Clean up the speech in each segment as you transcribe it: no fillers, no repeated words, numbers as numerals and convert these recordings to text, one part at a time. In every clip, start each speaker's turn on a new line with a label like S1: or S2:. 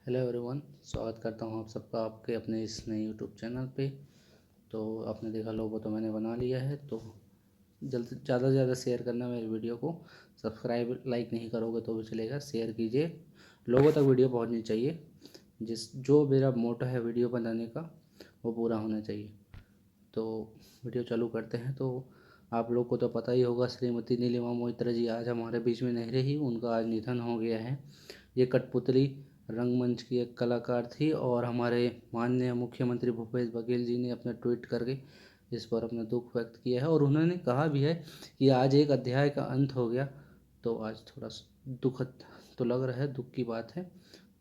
S1: Hello everyone, स्वागत करता हूँ आप सबका आपके अपने इस नए यूट्यूब चैनल पे। तो आपने देखा लोगो तो मैंने बना लिया है, तो जल्द ज़्यादा से ज़्यादा शेयर करना मेरे वीडियो को। सब्सक्राइब लाइक नहीं करोगे तो भी चलेगा, शेयर कीजिए, लोगों तक वीडियो पहुँचनी चाहिए। जो मेरा मोटो है वीडियो बनाने का वो पूरा होना चाहिए। तो वीडियो चालू करते हैं। तो आप लोग को तो पता ही होगा, श्रीमती नीलिमा मोहित्रा जी आज हमारे बीच में नहीं रही, उनका आज निधन हो गया है। ये कठपुतली रंगमंच की एक कलाकार थी और हमारे माननीय मुख्यमंत्री भूपेश बघेल जी ने अपने ट्वीट करके इस पर अपना दुख व्यक्त किया है और उन्होंने कहा भी है कि आज एक अध्याय का अंत हो गया। तो आज थोड़ा दुखद तो लग रहा है, दुख की बात है।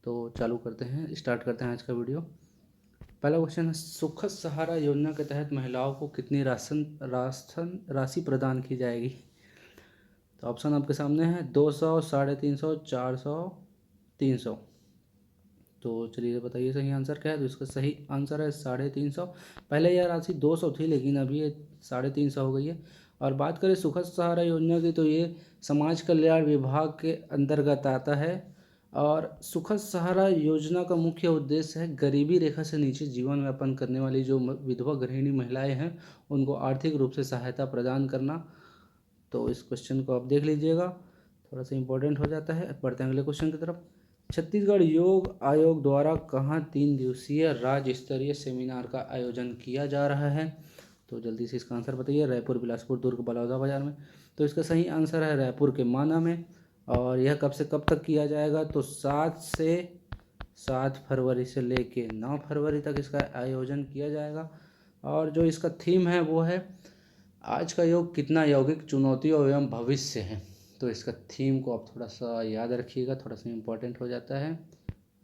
S1: तो चालू करते हैं, स्टार्ट करते हैं आज का वीडियो। पहला क्वेश्चन है, सुखद सहारा योजना के तहत महिलाओं को कितनी राशन राशि प्रदान की जाएगी? तो ऑप्शन आपके सामने है 200, 350, 400, 300। तो चलिए बताइए सही आंसर क्या है। तो इसका सही आंसर है 350। पहले यह राशि 200 थी, लेकिन अभी ये 350 हो गई है। और बात करें सुखद सहारा योजना की, तो ये समाज कल्याण विभाग के अंतर्गत आता है। और सुखद सहारा योजना का मुख्य उद्देश्य है गरीबी रेखा से नीचे जीवन यापन करने वाली जो विधवा गृहिणी महिलाएं हैं उनको आर्थिक रूप से सहायता प्रदान करना। तो इस क्वेश्चन को आप देख लीजिएगा, थोड़ा सा इम्पोर्टेंट हो जाता है। बढ़ते हैं अगले क्वेश्चन की तरफ। छत्तीसगढ़ योग आयोग द्वारा कहाँ 3 दिवसीय राज्य स्तरीय सेमिनार का आयोजन किया जा रहा है? तो जल्दी से इसका आंसर बताइए। रायपुर, बिलासपुर, दुर्ग, बलौदाबाजार में। तो इसका सही आंसर है रायपुर के माना में। और यह कब से कब तक किया जाएगा? तो 7 फरवरी से लेके 9 फरवरी तक इसका आयोजन किया जाएगा। और जो इसका थीम है वो है आज का योग कितना यौगिक चुनौतियों एवं भविष्य है। तो इसका थीम को आप थोड़ा सा याद रखिएगा, थोड़ा सा इम्पोर्टेंट हो जाता है।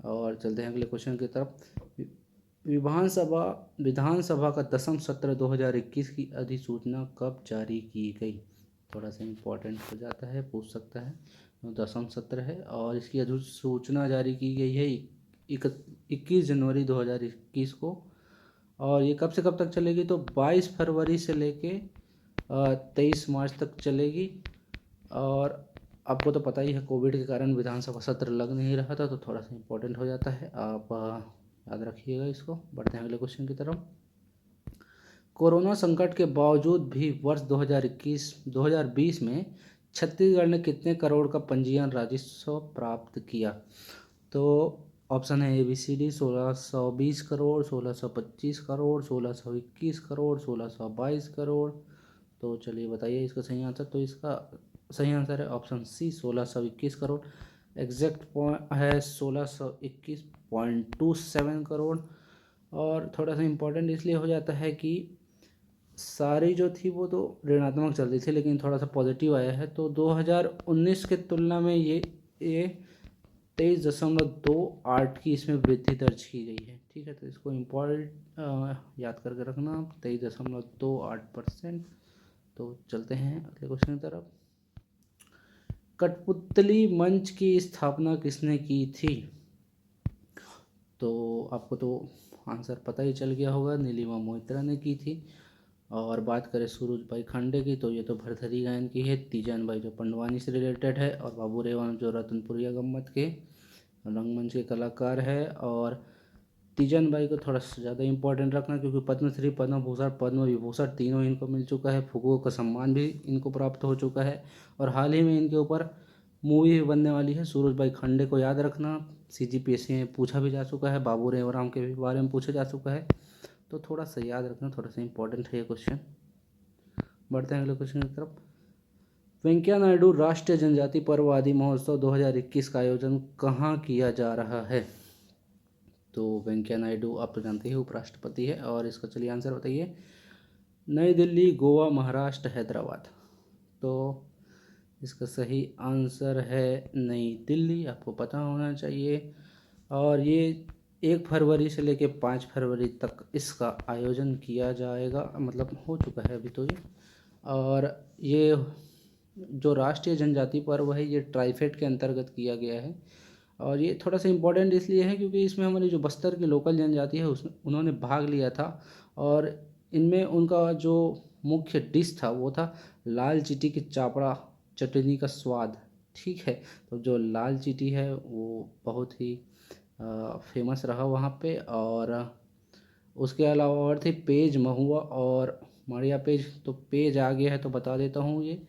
S1: और चलते हैं अगले क्वेश्चन की तरफ। विधानसभा का 10वां सत्र 2021 की अधिसूचना कब जारी की गई? थोड़ा सा इम्पोर्टेंट हो जाता है, पूछ सकता है। 10वां सत्र है और इसकी अधिसूचना जारी की गई है 21 जनवरी 2021 को। और ये कब से कब तक चलेगी? तो 22 फरवरी से लेके 23 मार्च तक चलेगी। और आपको तो पता ही है, कोविड के कारण विधानसभा सत्र लग नहीं रहा था, तो थोड़ा सा इम्पोर्टेंट हो जाता है, आप याद रखिएगा इसको। बढ़ते हैं अगले क्वेश्चन की तरफ। कोरोना संकट के बावजूद भी वर्ष 2020 में छत्तीसगढ़ ने कितने करोड़ का पंजीयन राजस्व प्राप्त किया? तो ऑप्शन है ABCD 1620 करोड़, 1625 करोड़, 1621 करोड़, 1622 करोड़। तो चलिए बताइए इसका सही आंसर। तो इसका सही आंसर है ऑप्शन सी 1621 करोड़। एग्जैक्ट है 1621.27 करोड़। और थोड़ा सा इम्पोर्टेंट इसलिए हो जाता है कि सारी जो थी वो तो ऋणात्मक चल रही थी, लेकिन थोड़ा सा पॉजिटिव आया है। तो 2019 के तुलना में ये 23.28 की इसमें वृद्धि दर्ज की गई है। ठीक है, तो इसको याद करके रखना, 23.28%। तो चलते हैं अगले क्वेश्चन की तरफ। कठपुतली मंच की स्थापना किसने की थी? तो आपको तो आंसर पता ही चल गया होगा, नीलिमा मोहित्रा ने की थी। और बात करें सूरज भाई खांडे की, तो ये तो भरथरी गायन की है। तीजन भाई जो पंडवानी से रिलेटेड है, और बाबू रेवम जो रतनपुरिया गम्मत के रंगमंच के कलाकार है। और तीजन भाई को थोड़ा सा ज़्यादा इंपॉर्टेंट रखना, क्योंकि पद्मश्री, पद्म भूषण, पद्म विभूषण तीनों इनको मिल चुका है। फुगो का सम्मान भी इनको प्राप्त हो चुका है। और हाल ही में इनके ऊपर मूवी भी बनने वाली है। सूरज भाई खंडे को याद रखना, CGPSC में पूछा भी जा चुका है। बाबू रेवराम के भी बारे में पूछा जा चुका है, तो थोड़ा सा याद रखना, थोड़ा सा इंपॉर्टेंट है ये क्वेश्चन। बढ़ते हैं अगले क्वेश्चन की तरफ। वेंकैया नायडू राष्ट्रीय जनजाति पर्व आदि महोत्सव 2021 का आयोजन कहाँ किया जा रहा है? तो वेंकैया नायडू आप तो जानते ही उपराष्ट्रपति है, और इसका चलिए आंसर बताइए। नई दिल्ली, गोवा, महाराष्ट्र, हैदराबाद। तो इसका सही आंसर है नई दिल्ली, आपको पता होना चाहिए। और ये 1 फरवरी से लेके 5 फरवरी तक इसका आयोजन किया जाएगा, मतलब हो चुका है अभी तो ये। और ये जो राष्ट्रीय जनजाति पर्व है ये ट्राइफेड के अंतर्गत किया गया है। और ये थोड़ा सा इम्पोर्टेंट इसलिए है क्योंकि इसमें हमारी जो बस्तर की लोकल जनजाति है उसमें उन्होंने भाग लिया था। और इनमें उनका जो मुख्य डिश था वो था लाल चीटी की चापड़ा चटनी का स्वाद। ठीक है, तो जो लाल चीटी है वो बहुत ही फेमस रहा वहाँ पे। और उसके अलावा और थे पेज, महुआ और माड़िया पेज। तो पेज आ गया है तो बता देता हूँ, ये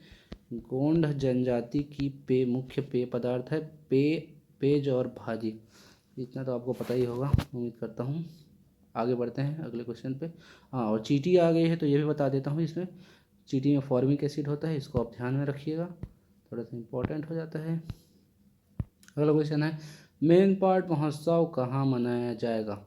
S1: गोंड जनजाति की मुख्य पेय पदार्थ है पेज और भाजी। इतना तो आपको पता ही होगा, उम्मीद करता हूँ। आगे बढ़ते हैं अगले क्वेश्चन पे। हाँ, और चींटी आ गई है तो ये भी बता देता हूँ। इसमें चींटी में फॉर्मिक एसिड होता है, इसको आप ध्यान में रखिएगा, थोड़ा सा इम्पोर्टेंट हो जाता है। अगला क्वेश्चन है, मेन पार्ट महोत्सव कहाँ मनाया जाएगा?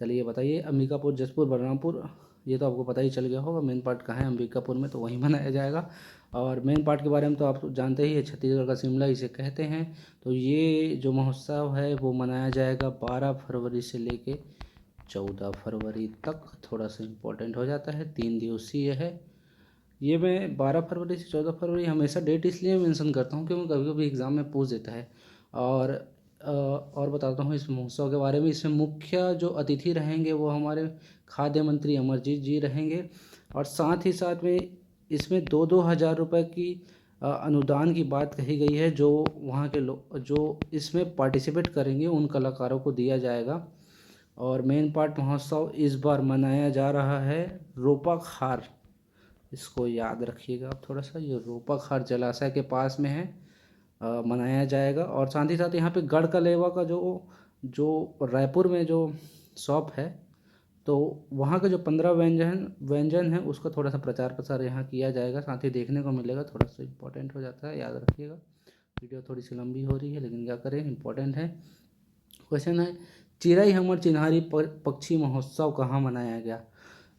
S1: चलिए बताइए। अंबिकापुर, जसपुर, बलरामपुर, ये तो आपको पता ही चल गया होगा। मेन पार्ट कहाँ है? अंबिकापुर में, तो वहीं मनाया जाएगा। और मेन पार्ट के बारे में तो आप जानते ही है, छत्तीसगढ़ का शिमला इसे कहते हैं। तो ये जो महोत्सव है वो मनाया जाएगा 12 फरवरी से लेके 14 फरवरी तक। थोड़ा सा इम्पोर्टेंट हो जाता है, 3 दिवसीय है ये। मैं 12 फरवरी से 14 फरवरी हमेशा डेट इसलिए मेंशन करता हूँ क्योंकि कभी कभी एग्ज़ाम में पूछ देता है। और बताता हूँ इस महोत्सव के बारे में। इसमें मुख्य जो अतिथि रहेंगे वो हमारे खाद्य मंत्री अमरजीत जी रहेंगे। और साथ ही साथ में इसमें 2-2 हज़ार रुपये की अनुदान की बात कही गई है, जो वहाँ के लोग जो इसमें पार्टिसिपेट करेंगे उन कलाकारों को दिया जाएगा। और मेन पार्ट महोत्सव इस बार मनाया जा रहा है रोपा खार, इसको याद रखिएगा आप थोड़ा सा। ये रोपा खार जलाशय के पास में है, मनाया जाएगा। और साथ ही साथ यहाँ पे गढ़ का लेवा का जो जो रायपुर में जो शॉप है, तो वहाँ के जो 15 व्यंजन व्यंजन है उसका थोड़ा सा प्रचार प्रसार यहाँ किया जाएगा, साथ ही देखने को मिलेगा। थोड़ा सा इम्पोर्टेंट हो जाता है, याद रखिएगा। वीडियो थोड़ी सी लंबी हो रही है लेकिन क्या करें, इम्पोर्टेंट है। क्वेश्चन है, चिरई हमर चिन्हारी पक्षी महोत्सव कहाँ मनाया गया?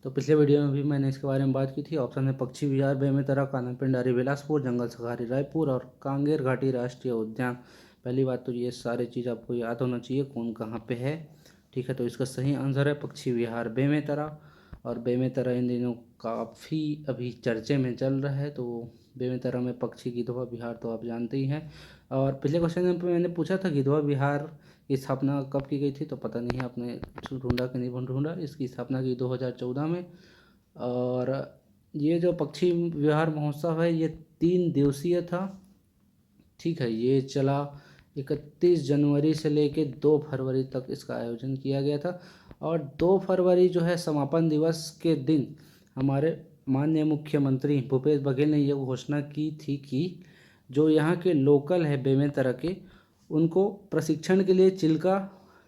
S1: तो पिछले वीडियो में भी मैंने इसके बारे में बात की थी। ऑप्शन है पक्षी विहार बेमेतरा, कानन पेंडारी बिलासपुर, जंगल सफारी रायपुर और कांगेर घाटी राष्ट्रीय उद्यान। पहली बात तो ये सारी चीज़ आपको याद होना चाहिए कौन कहाँ पे है, ठीक है। तो इसका सही आंसर है पक्षी विहार बेमेतरा। और बेमेतरा इन दिनों काफ़ी अभी चर्चे में चल रहा है। तो बेमेतरा में पक्षी गिधवा विहार तो आप जानते ही हैं। और पिछले क्वेश्चन में मैंने पूछा था गिधवा विहार की स्थापना कब की गई थी, तो पता नहीं आपने ढूंढा कि नहीं ढूंढा। इसकी स्थापना की 2014 में। और ये जो पक्षी विहार महोत्सव है ये 3 दिवसीय था, ठीक है। ये चला 31 जनवरी से लेके 2 फरवरी तक इसका आयोजन किया गया था। और 2 फरवरी जो है समापन दिवस के दिन हमारे माननीय मुख्यमंत्री भूपेश बघेल ने ये घोषणा की थी कि जो यहाँ के लोकल है बेमेतरा के, उनको प्रशिक्षण के लिए चिल्का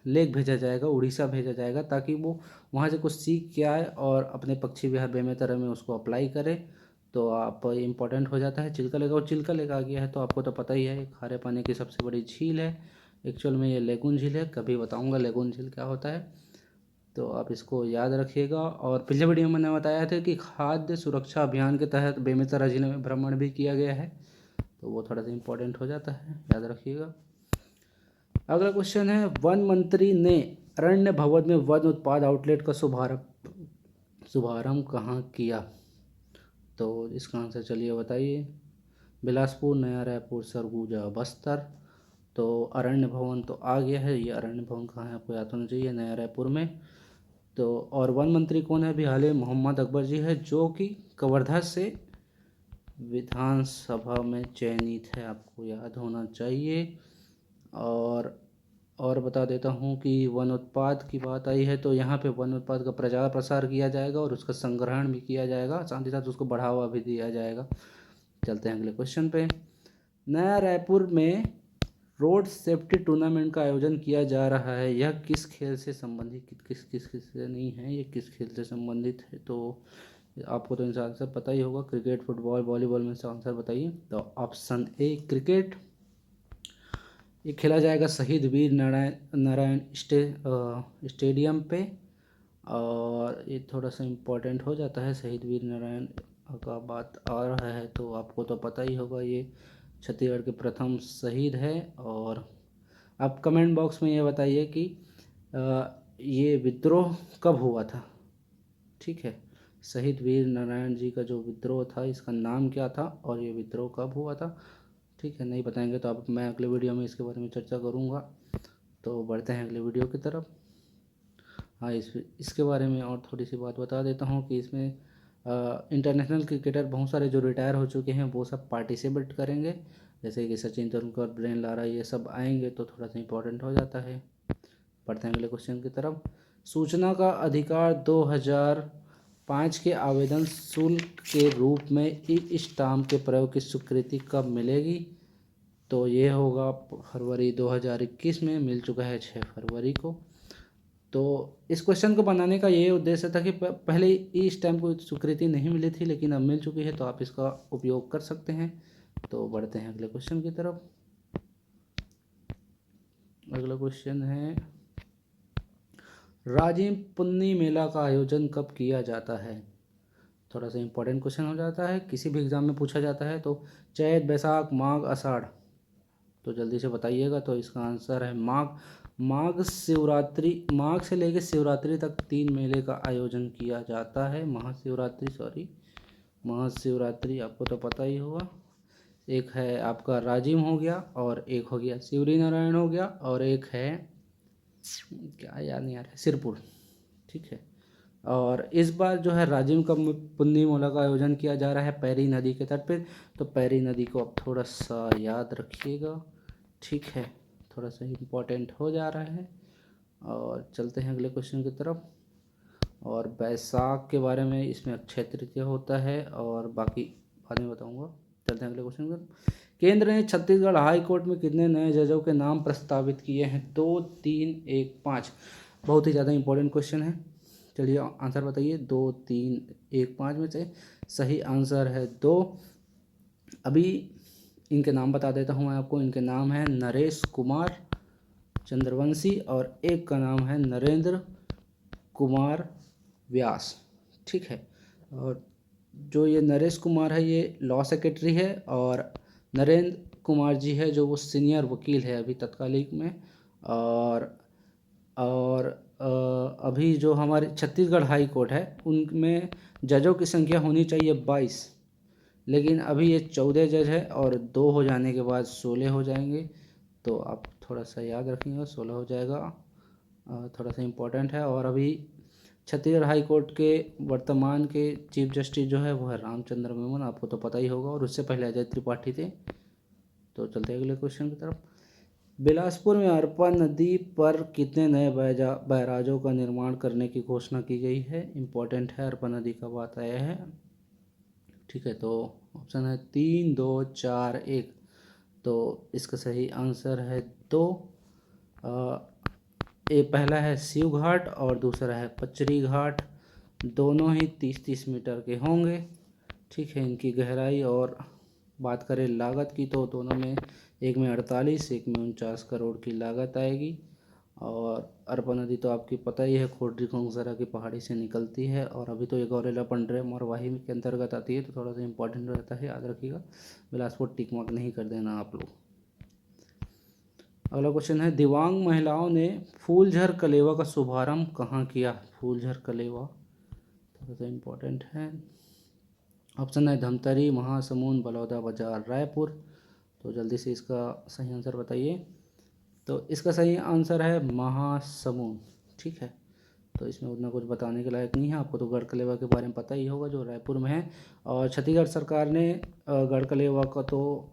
S1: लेक भेजा जाएगा, उड़ीसा भेजा जाएगा, ताकि वो वहाँ से कुछ सीख के आए और अपने पक्षी विहार बेमेतरा में उसको अप्लाई करें। तो आप इम्पोर्टेंट हो जाता है चिल्का लेक। और चिल्का लेक आ गया है तो आपको तो पता ही है, खारे पानी की सबसे बड़ी झील है। एक्चुअल में ये लेगून झील है, कभी बताऊंगा लेगून झील क्या होता है, तो आप इसको याद रखिएगा। और पिछले वीडियो में मैंने बताया था कि खाद्य सुरक्षा अभियान के तहत बेमेतरा जिले में भ्रमण भी किया गया है, तो वो थोड़ा सा इम्पोर्टेंट हो जाता है, याद रखिएगा। अगला क्वेश्चन है, वन मंत्री ने अरण्य भवन में वन उत्पाद आउटलेट का शुभारंभ कहाँ किया? तो इसका आंसर चलिए बताइए। बिलासपुर, नया रायपुर, सरगुजा, बस्तर। तो अरण्य भवन तो आ गया है, ये अरण्य भवन कहाँ है आपको याद होना चाहिए, नया रायपुर में। तो और वन मंत्री कौन है? अभी हाल ही मोहम्मद अकबर जी है, जो कि कवर्धा से विधानसभा में चयनित है, आपको याद होना चाहिए। और बता देता हूँ कि वन उत्पाद की बात आई है तो यहाँ पे वन उत्पाद का प्रचार प्रसार किया जाएगा और उसका संग्रहण भी किया जाएगा, साथ ही साथ उसको बढ़ावा भी दिया जाएगा। चलते हैं अगले क्वेश्चन पे। नया रायपुर में रोड सेफ्टी टूर्नामेंट का आयोजन किया जा रहा है, यह किस खेल से संबंधित, किस किस किस से नहीं है, ये किस खेल से संबंधित है? तो आपको तो इनका आंसर पता ही होगा, क्रिकेट, फुटबॉल, वॉलीबॉल में से आंसर बताइए। तो ऑप्शन ए क्रिकेट। ये खेला जाएगा शहीद वीर नारायण स्टेडियम पे। और ये थोड़ा सा इम्पोर्टेंट हो जाता है, शहीद वीर नारायण का बात आ रहा है तो आपको तो पता ही होगा, ये छत्तीसगढ़ के प्रथम शहीद है। और आप कमेंट बॉक्स में ये बताइए कि ये विद्रोह कब हुआ था, ठीक है। शहीद वीर नारायण जी का जो विद्रोह था इसका नाम क्या था और ये विद्रोह कब हुआ था, ठीक है। नहीं बताएंगे तो अब मैं अगले वीडियो में इसके बारे में चर्चा करूँगा। तो बढ़ते हैं अगले वीडियो की तरफ। हाँ, इसके बारे में और थोड़ी सी बात बता देता हूँ कि इसमें इंटरनेशनल क्रिकेटर बहुत सारे जो रिटायर हो चुके हैं वो सब पार्टिसिपेट करेंगे, जैसे कि सचिन तेंदुलकर, ब्रेन लारा, ये सब आएंगे तो थोड़ा सा इम्पोर्टेंट हो जाता है। बढ़ते हैं अगले क्वेश्चन की तरफ। सूचना का अधिकार 2005 के आवेदन शुल्क के रूप में ई स्टाम्प के प्रयोग की स्वीकृति कब मिलेगी? तो ये होगा फरवरी 2021 में, मिल चुका है 6 फरवरी को। तो इस क्वेश्चन को बनाने का ये उद्देश्य था कि पहले ई स्टैम्प को स्वीकृति नहीं मिली थी, लेकिन अब मिल चुकी है, तो आप इसका उपयोग कर सकते हैं। तो बढ़ते हैं अगले क्वेश्चन की तरफ। अगला क्वेश्चन है, राजिम पुन्नी मेला का आयोजन कब किया जाता है? थोड़ा सा इम्पोर्टेंट क्वेश्चन हो जाता है, किसी भी एग्जाम में पूछा जाता है। तो चैत, बैसाख, माघ, आषाढ़, तो जल्दी से बताइएगा। तो इसका आंसर है माघ। माघ शिवरात्रि, माघ से लेकर शिवरात्रि तक 3 मेले का आयोजन किया जाता है। महाशिवरात्रि आपको तो पता ही होगा। एक है आपका राजिम हो गया, और एक हो गया शिवरी नारायण हो गया, और एक है क्या याद नहीं आ रहा है, सिरपुर। ठीक है। और इस बार जो है राजिम का पुन्नी मेला का आयोजन किया जा रहा है पैरी नदी के तट पर। तो पैरी नदी को आप थोड़ा सा याद रखिएगा। ठीक है, थोड़ा सा इम्पोर्टेंट हो जा रहा है। और चलते हैं अगले क्वेश्चन की तरफ। और बैसाख के बारे में, इसमें अक्षय तृतीया होता है, और बाकी बाद में बताऊंगा। चलते हैं अगले क्वेश्चन की। केंद्र ने छत्तीसगढ़ हाई कोर्ट में कितने नए जजों के नाम प्रस्तावित किए हैं? 2, 3, 1, 5। बहुत ही ज़्यादा इंपॉर्टेंट क्वेश्चन है। चलिए आंसर बताइए। 2, 3, 1, 5 में से सही आंसर है 2। अभी इनके नाम बता देता हूँ मैं आपको। इनके नाम हैं नरेश कुमार चंद्रवंशी, और एक का नाम है नरेंद्र कुमार व्यास। ठीक है। और जो ये नरेश कुमार है, ये लॉ सेक्रेटरी है, और नरेंद्र कुमार जी है जो वो सीनियर वकील है अभी तत्कालिक में। और अभी जो हमारे छत्तीसगढ़ हाई कोर्ट है, उनमें जजों की संख्या होनी चाहिए 22, लेकिन अभी ये 14 जज है, और 2 हो जाने के बाद 16 हो जाएंगे। तो आप थोड़ा सा याद रखिएगा, 16 हो जाएगा। थोड़ा सा इम्पोर्टेंट है। और अभी छत्तीसगढ़ हाई कोर्ट के वर्तमान के चीफ जस्टिस जो है वो है रामचंद्र मेमन, आपको तो पता ही होगा, और उससे पहले अजय त्रिपाठी थे। तो चलते हैं अगले क्वेश्चन की तरफ। बिलासपुर में अरपा नदी पर कितने नए बैराजों का निर्माण करने की घोषणा की गई है? इम्पोर्टेंट है, अरपा नदी का बात आया है। ठीक है। तो ऑप्शन है 3, 2, 4, 1। तो इसका सही आंसर है 2। ये पहला है शिव घाट, और दूसरा है पचरी घाट। दोनों ही 30-30 मीटर के होंगे। ठीक है। इनकी गहराई, और बात करें लागत की, तो दोनों में, एक में 48, एक में 49 करोड़ की लागत आएगी। और अरपा नदी तो आपकी पता ही है, खोडरी खोंगसरा की पहाड़ी से निकलती है, और अभी तो ये गौरेला पंडरे मरवाही के अंतर्गत आती है। तो थोड़ा सा इंपॉर्टेंट रहता है, याद रखिएगा। बिलासपुर टिक मार्क नहीं कर देना आप लोग। अगला क्वेश्चन है, दिव्यांग महिलाओं ने फूलझर कलेवा का शुभारंभ कहाँ किया? फूलझर कलेवा थोड़ा सा इम्पोर्टेंट है। ऑप्शन है धमतरी, महासमुंद, बलौदा बाजार, रायपुर। तो जल्दी से इसका सही आंसर बताइए। तो इसका सही आंसर है महासमुंद। ठीक है। तो इसमें उतना कुछ बताने के लायक नहीं है। आपको तो गढ़कलेवा के बारे में पता ही होगा, जो रायपुर में है। और छत्तीसगढ़ सरकार ने गढ़कलेवा का तो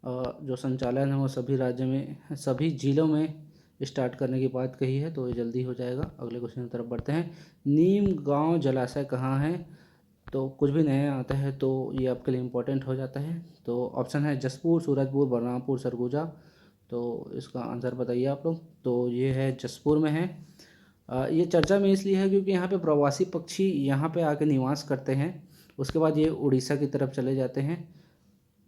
S1: जो संचालन है वो सभी राज्य में, सभी जिलों में स्टार्ट करने की बात कही है। तो ये जल्दी हो जाएगा। अगले क्वेश्चन की तरफ बढ़ते हैं। नीम गांव जलाशय कहाँ है? तो कुछ भी नया आता है तो ये आपके लिए इम्पोर्टेंट हो जाता है। तो ऑप्शन है जसपुर, सूरजपुर, बलरामपुर, सरगुजा। तो इसका आंसर बताइए आप लोग। तो ये है जसपुर में है। ये चर्चा में इसलिए है क्योंकि यहाँ पे प्रवासी पक्षी यहाँ पे आके निवास करते हैं, उसके बाद ये उड़ीसा की तरफ चले जाते हैं।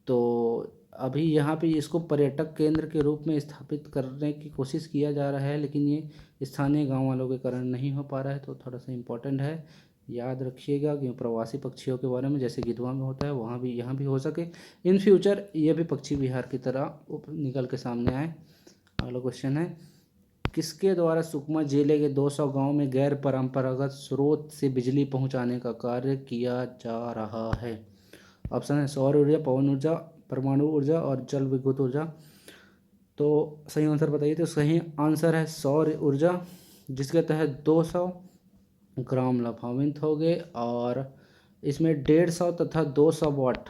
S1: तो अभी यहाँ पे इसको पर्यटक केंद्र के रूप में स्थापित करने की कोशिश किया जा रहा है, लेकिन ये स्थानीय गांव वालों के कारण नहीं हो पा रहा है। तो थोड़ा सा इम्पोर्टेंट है, याद रखिएगा कि प्रवासी पक्षियों के बारे में, जैसे गिधवा में होता है वहाँ भी, यहाँ भी हो सके इन फ्यूचर ये भी पक्षी बिहार की तरह निकल के सामने आए। अगला क्वेश्चन है, किसके द्वारा सुकमा जिले के 200 गांव में गैर परंपरागत स्रोत से बिजली पहुंचाने का कार्य किया जा रहा है? ऑप्शन है सौर ऊर्जा, पवन ऊर्जा, परमाणु ऊर्जा, और जल विद्युत ऊर्जा। तो सही आंसर बताइए। तो सही आंसर है सौर ऊर्जा, जिसके तहत 200 ग्राम लाभान्वित हो गए, और इसमें 150 तथा 200 वाट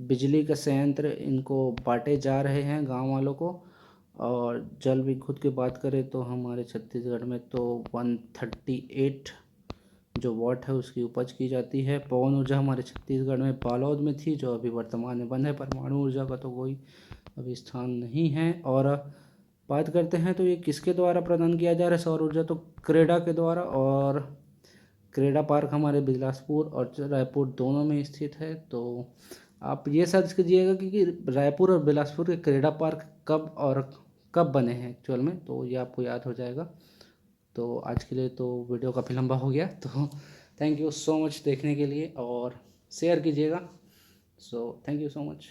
S1: बिजली का संयंत्र इनको बांटे जा रहे हैं गांव वालों को। और जल विद्युत की बात करें तो हमारे छत्तीसगढ़ में तो 138 जो वाट है उसकी उपज की जाती है। पवन ऊर्जा हमारे छत्तीसगढ़ में बालोद में थी, जो अभी वर्तमान में बंद है। परमाणु ऊर्जा का तो कोई अभी स्थान नहीं है। और बात करते हैं तो ये किसके द्वारा प्रदान किया जा रहा है सौर ऊर्जा, तो क्रेडा के द्वारा। और क्रेडा पार्क हमारे बिलासपुर और रायपुर दोनों में स्थित है। तो आप ये सर्च कीजिएगा कि रायपुर और बिलासपुर के क्रेडा पार्क कब बने हैं एक्चुअल में, तो ये आपको याद हो जाएगा। तो आज के लिए तो वीडियो काफ़ी लंबा हो गया, तो थैंक यू सो मच देखने के लिए और शेयर कीजिएगा। So thank you so much.